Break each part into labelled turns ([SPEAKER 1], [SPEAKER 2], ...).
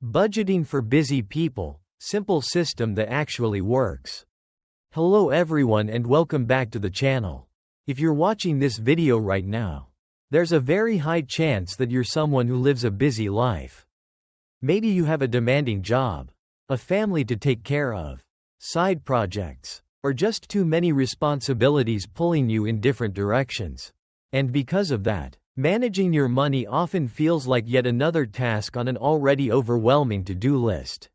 [SPEAKER 1] Budgeting for busy people, simple system that actually works. Hello everyone and welcome back to the channel. If you're watching this video right now, there's a very high chance that you're someone who lives a busy life. Maybe you have a demanding job, a family to take care of, side projects, or just too many responsibilities pulling you in different directions. And because of that, managing your money often feels like yet another task on an already overwhelming to-do list.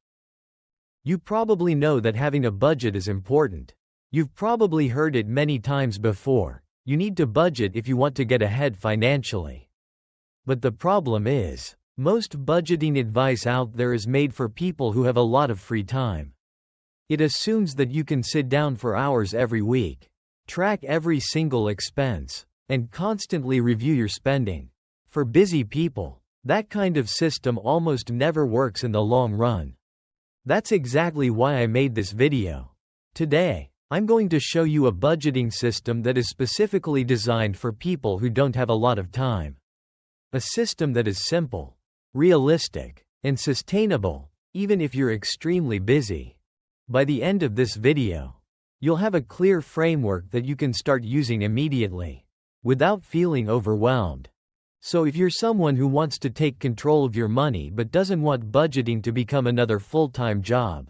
[SPEAKER 1] You probably know that having a budget is important. You've probably heard it many times before. You need to budget if you want to get ahead financially. But the problem is, most budgeting advice out there is made for people who have a lot of free time. It assumes that you can sit down for hours every week, track every single expense, and constantly review your spending. For busy people, that kind of system almost never works in the long run. That's exactly why I made this video. Today, I'm going to show you a budgeting system that is specifically designed for people who don't have a lot of time. A system that is simple, realistic, and sustainable, even if you're extremely busy. By the end of this video, you'll have a clear framework that you can start using immediately, without feeling overwhelmed. So if you're someone who wants to take control of your money but doesn't want budgeting to become another full-time job,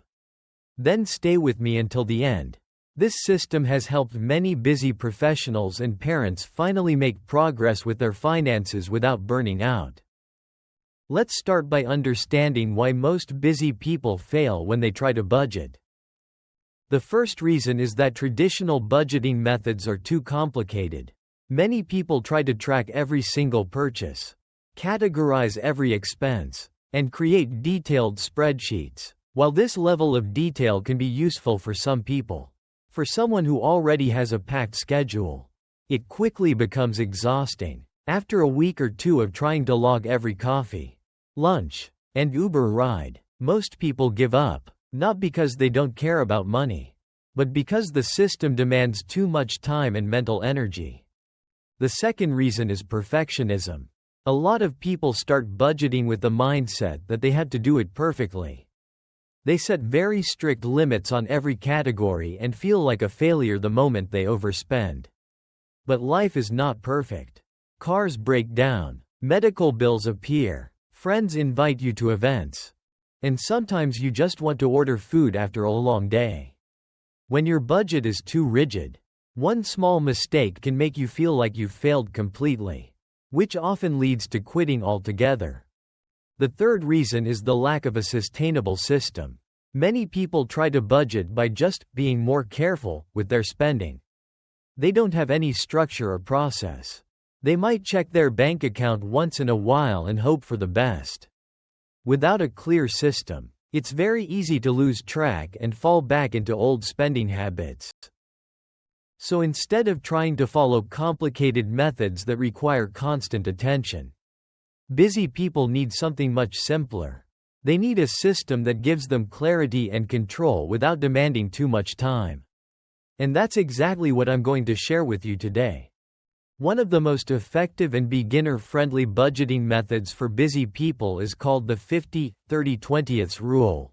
[SPEAKER 1] then stay with me until the end. This system has helped many busy professionals and parents finally make progress with their finances without burning out. Let's start by understanding why most busy people fail when they try to budget. The first reason is that traditional budgeting methods are too complicated. Many people try to track every single purchase, categorize every expense, and create detailed spreadsheets. While this level of detail can be useful for some people, for someone who already has a packed schedule, it quickly becomes exhausting. After a week or two of trying to log every coffee, lunch, and Uber ride, most people give up, not because they don't care about money, but because the system demands too much time and mental energy. The second reason is perfectionism. A lot of people start budgeting with the mindset that they have to do it perfectly. They set very strict limits on every category and feel like a failure the moment they overspend. But life is not perfect. Cars break down, medical bills appear, friends invite you to events, and sometimes you just want to order food after a long day. When your budget is too rigid, one small mistake can make you feel like you've failed completely, which often leads to quitting altogether. The third reason is the lack of a sustainable system. Many people try to budget by just being more careful with their spending. They don't have any structure or process. They might check their bank account once in a while and hope for the best. Without a clear system, it's very easy to lose track and fall back into old spending habits. So instead of trying to follow complicated methods that require constant attention, busy people need something much simpler. They need a system that gives them clarity and control without demanding too much time. And that's exactly what I'm going to share with you today. One of the most effective and beginner-friendly budgeting methods for busy people is called the 50-30-20 rule.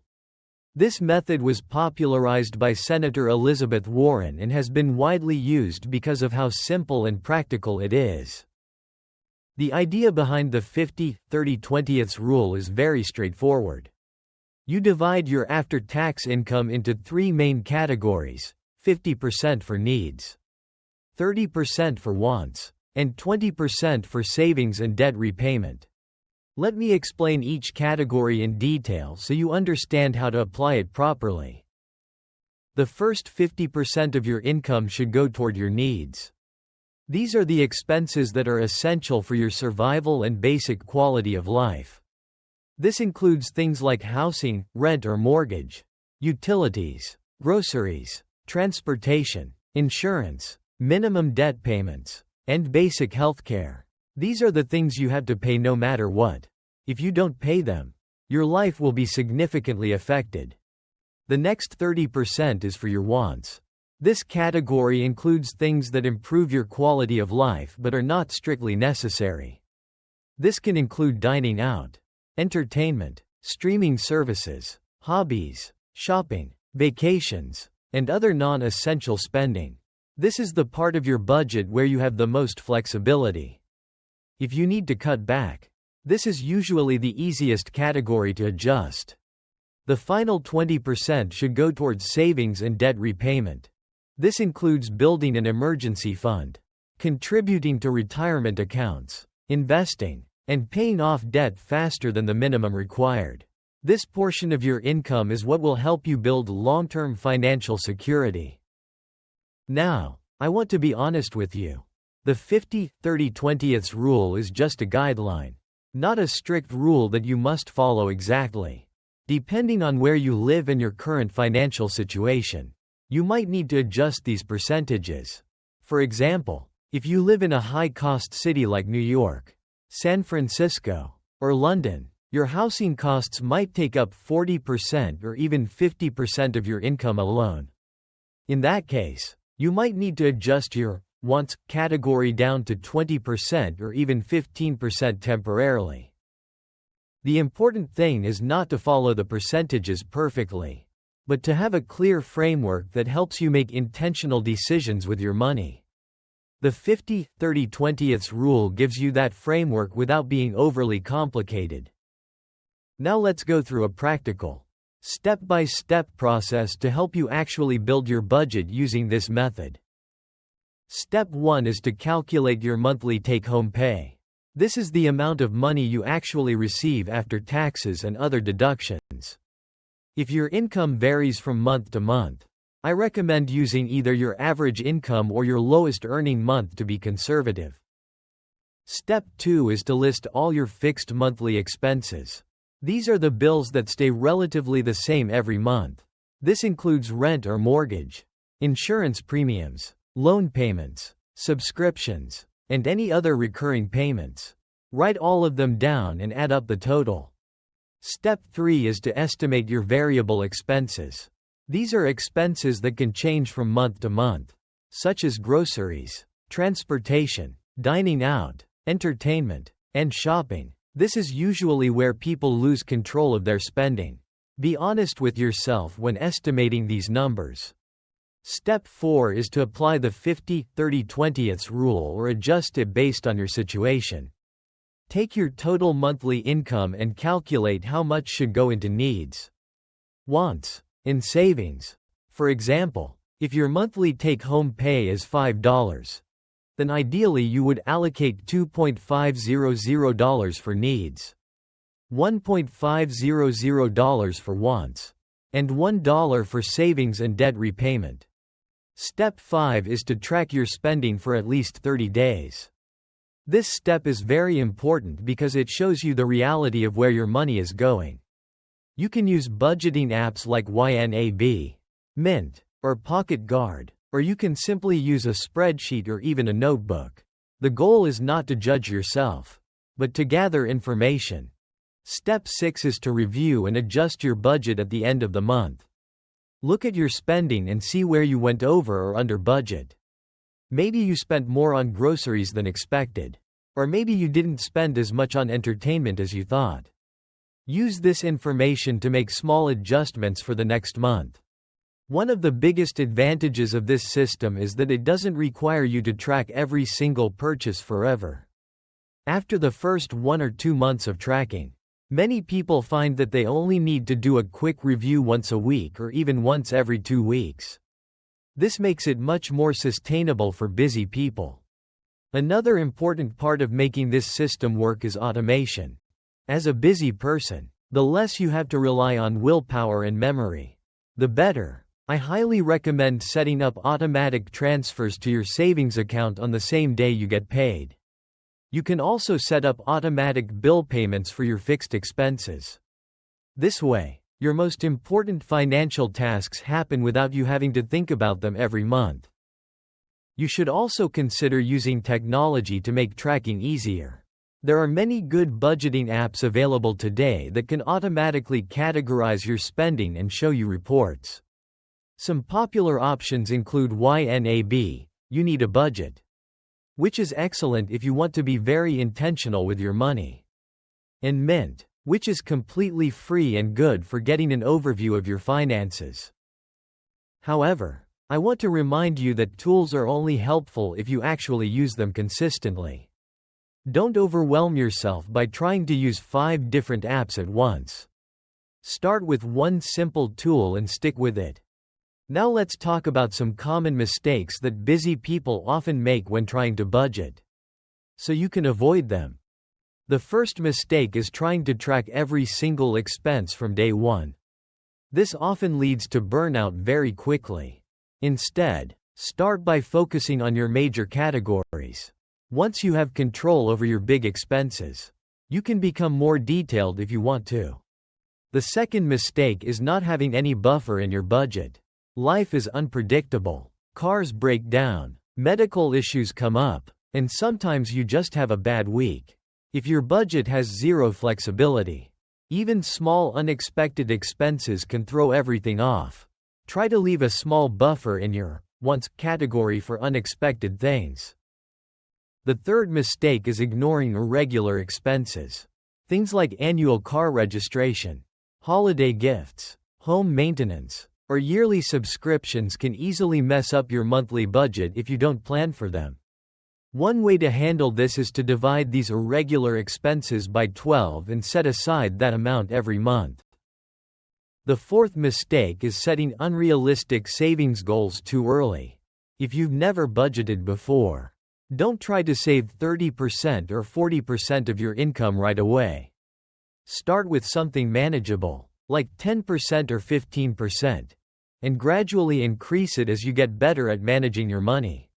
[SPEAKER 1] This method was popularized by Senator Elizabeth Warren and has been widely used because of how simple and practical it is. The idea behind the 50-30-20 rule is very straightforward. You divide your after-tax income into three main categories: 50% for needs, 30% for wants, and 20% for savings and debt repayment. Let me explain each category in detail so you understand how to apply it properly. The first 50% of your income should go toward your needs. These are the expenses that are essential for your survival and basic quality of life. This includes things like housing, rent or mortgage, utilities, groceries, transportation, insurance, minimum debt payments, and basic healthcare. These are the things you have to pay no matter what. If you don't pay them, your life will be significantly affected. The next 30% is for your wants. This category includes things that improve your quality of life but are not strictly necessary. This can include dining out, entertainment, streaming services, hobbies, shopping, vacations, and other non-essential spending. This is the part of your budget where you have the most flexibility. If you need to cut back, this is usually the easiest category to adjust. The final 20% should go towards savings and debt repayment. This includes building an emergency fund, contributing to retirement accounts, investing, and paying off debt faster than the minimum required. This portion of your income is what will help you build long-term financial security. Now, I want to be honest with you. The 50-30-20th rule is just a guideline, not a strict rule that you must follow exactly. Depending on where you live and your current financial situation, you might need to adjust these percentages. For example, if you live in a high-cost city like New York, San Francisco, or London, your housing costs might take up 40% or even 50% of your income alone. In that case, you might need to adjust your wants category down to 20% or even 15% temporarily. The important thing is not to follow the percentages perfectly, but to have a clear framework that helps you make intentional decisions with your money. The 50-30-20th rule gives you that framework without being overly complicated. Now let's go through a practical, step-by-step process to help you actually build your budget using this method. Step 1 is to calculate your monthly take-home pay. This is the amount of money you actually receive after taxes and other deductions. If your income varies from month to month, I recommend using either your average income or your lowest earning month to be conservative. Step 2 is to list all your fixed monthly expenses. These are the bills that stay relatively the same every month. This includes rent or mortgage, insurance premiums, loan payments, subscriptions, and any other recurring payments. Write all of them down and add up the total. Step 3 is to estimate your variable expenses. These are expenses that can change from month to month, such as groceries, transportation, dining out, entertainment, and shopping. This is usually where people lose control of their spending. Be honest with yourself when estimating these numbers. Step 4 is to apply the 50-30-20th rule or adjust it based on your situation. Take your total monthly income and calculate how much should go into needs, wants, and savings. For example, if your monthly take-home pay is $5, then ideally you would allocate $2.500 for needs, $1.500 for wants, and $1 for savings and debt repayment. Step 5 is to track your spending for at least 30 days. This step is very important because it shows you the reality of where your money is going. You can use budgeting apps like YNAB, Mint, or Pocket Guard, or you can simply use a spreadsheet or even a notebook. The goal is not to judge yourself, but to gather information. Step 6 is to review and adjust your budget at the end of the month. Look at your spending and see where you went over or under budget. Maybe you spent more on groceries than expected, or maybe you didn't spend as much on entertainment as you thought. Use this information to make small adjustments for the next month. One of the biggest advantages of this system is that it doesn't require you to track every single purchase forever. After the first 1 or 2 months of tracking, many people find that they only need to do a quick review once a week or even once every 2 weeks. This makes it much more sustainable for busy people. Another important part of making this system work is automation. As a busy person, the less you have to rely on willpower and memory, the better. I highly recommend setting up automatic transfers to your savings account on the same day you get paid. You can also set up automatic bill payments for your fixed expenses. This way, your most important financial tasks happen without you having to think about them every month. You should also consider using technology to make tracking easier. There are many good budgeting apps available today that can automatically categorize your spending and show you reports. Some popular options include YNAB, You Need a Budget, which is excellent if you want to be very intentional with your money, and Mint, which is completely free and good for getting an overview of your finances. However, I want to remind you that tools are only helpful if you actually use them consistently. Don't overwhelm yourself by trying to use 5 different apps at once. Start with one simple tool and stick with it. Now let's talk about some common mistakes that busy people often make when trying to budget, so you can avoid them. The first mistake is trying to track every single expense from day one. This often leads to burnout very quickly. Instead, start by focusing on your major categories. Once you have control over your big expenses, you can become more detailed if you want to. The second mistake is not having any buffer in your budget. Life is unpredictable. Cars break down, medical issues come up, and sometimes you just have a bad week. If your budget has zero flexibility, even small unexpected expenses can throw everything off. Try to leave a small buffer in your wants category for unexpected things. The third mistake is ignoring irregular expenses. Things like annual car registration, holiday gifts, home maintenance, or yearly subscriptions can easily mess up your monthly budget if you don't plan for them. One way to handle this is to divide these irregular expenses by 12 and set aside that amount every month. The fourth mistake is setting unrealistic savings goals too early. If you've never budgeted before, don't try to save 30% or 40% of your income right away. Start with something manageable, like 10% or 15%, and gradually increase it as you get better at managing your money.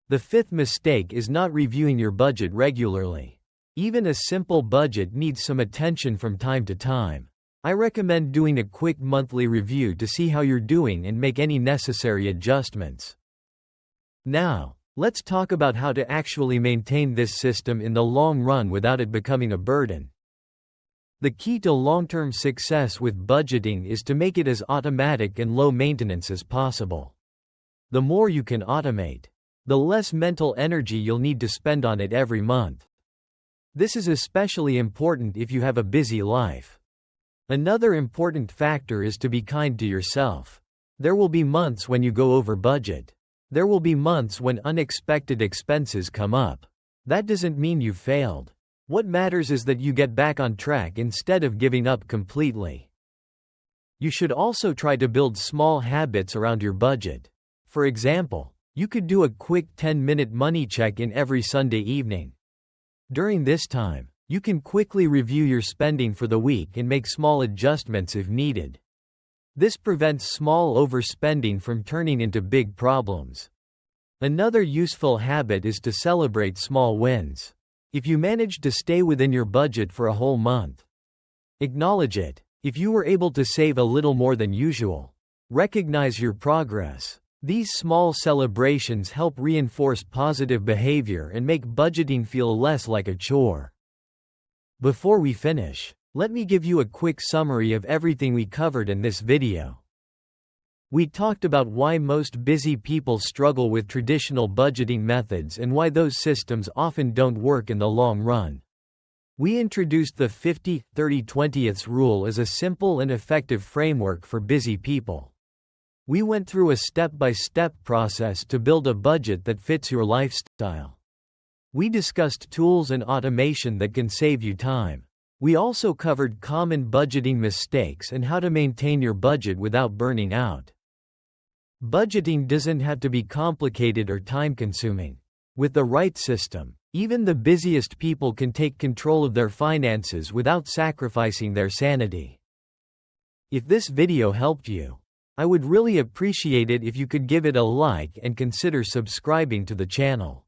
[SPEAKER 1] The fifth mistake is not reviewing your budget regularly. Even a simple budget needs some attention from time to time. I recommend doing a quick monthly review to see how you're doing and make any necessary adjustments. Now, let's talk about how to actually maintain this system in the long run without it becoming a burden. The key to long-term success with budgeting is to make it as automatic and low maintenance as possible. The more you can automate, the less mental energy you'll need to spend on it every month. This is especially important if you have a busy life. Another important factor is to be kind to yourself. There will be months when you go over budget. There will be months when unexpected expenses come up. That doesn't mean you've failed. What matters is that you get back on track instead of giving up completely. You should also try to build small habits around your budget. For example, you could do a quick 10-minute money check-in every Sunday evening. During this time, you can quickly review your spending for the week and make small adjustments if needed. This prevents small overspending from turning into big problems. Another useful habit is to celebrate small wins. If you manage to stay within your budget for a whole month, acknowledge it. If you were able to save a little more than usual, recognize your progress. These small celebrations help reinforce positive behavior and make budgeting feel less like a chore. Before we finish, let me give you a quick summary of everything we covered in this video. We talked about why most busy people struggle with traditional budgeting methods and why those systems often don't work in the long run. We introduced the 50-30-20 rule as a simple and effective framework for busy people. We went through a step-by-step process to build a budget that fits your lifestyle. We discussed tools and automation that can save you time. We also covered common budgeting mistakes and how to maintain your budget without burning out. Budgeting doesn't have to be complicated or time-consuming. With the right system, even the busiest people can take control of their finances without sacrificing their sanity. If this video helped you, I would really appreciate it if you could give it a like and consider subscribing to the channel.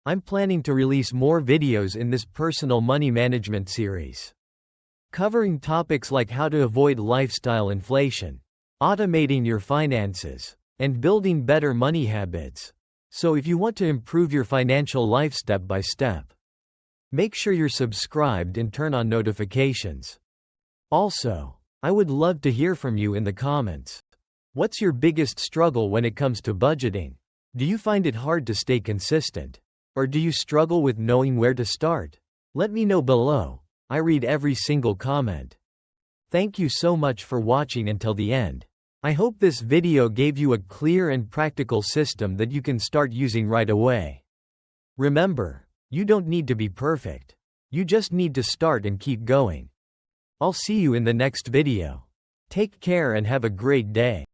[SPEAKER 1] I'm planning to release more videos in this personal money management series, covering topics like how to avoid lifestyle inflation, automating your finances, and building better money habits. So if you want to improve your financial life step by step, make sure you're subscribed and turn on notifications. Also, I would love to hear from you in the comments. What's your biggest struggle when it comes to budgeting? Do you find it hard to stay consistent? Or do you struggle with knowing where to start? Let me know below. I read every single comment. Thank you so much for watching until the end. I hope this video gave you a clear and practical system that you can start using right away. Remember, you don't need to be perfect. You just need to start and keep going. I'll see you in the next video. Take care and have a great day.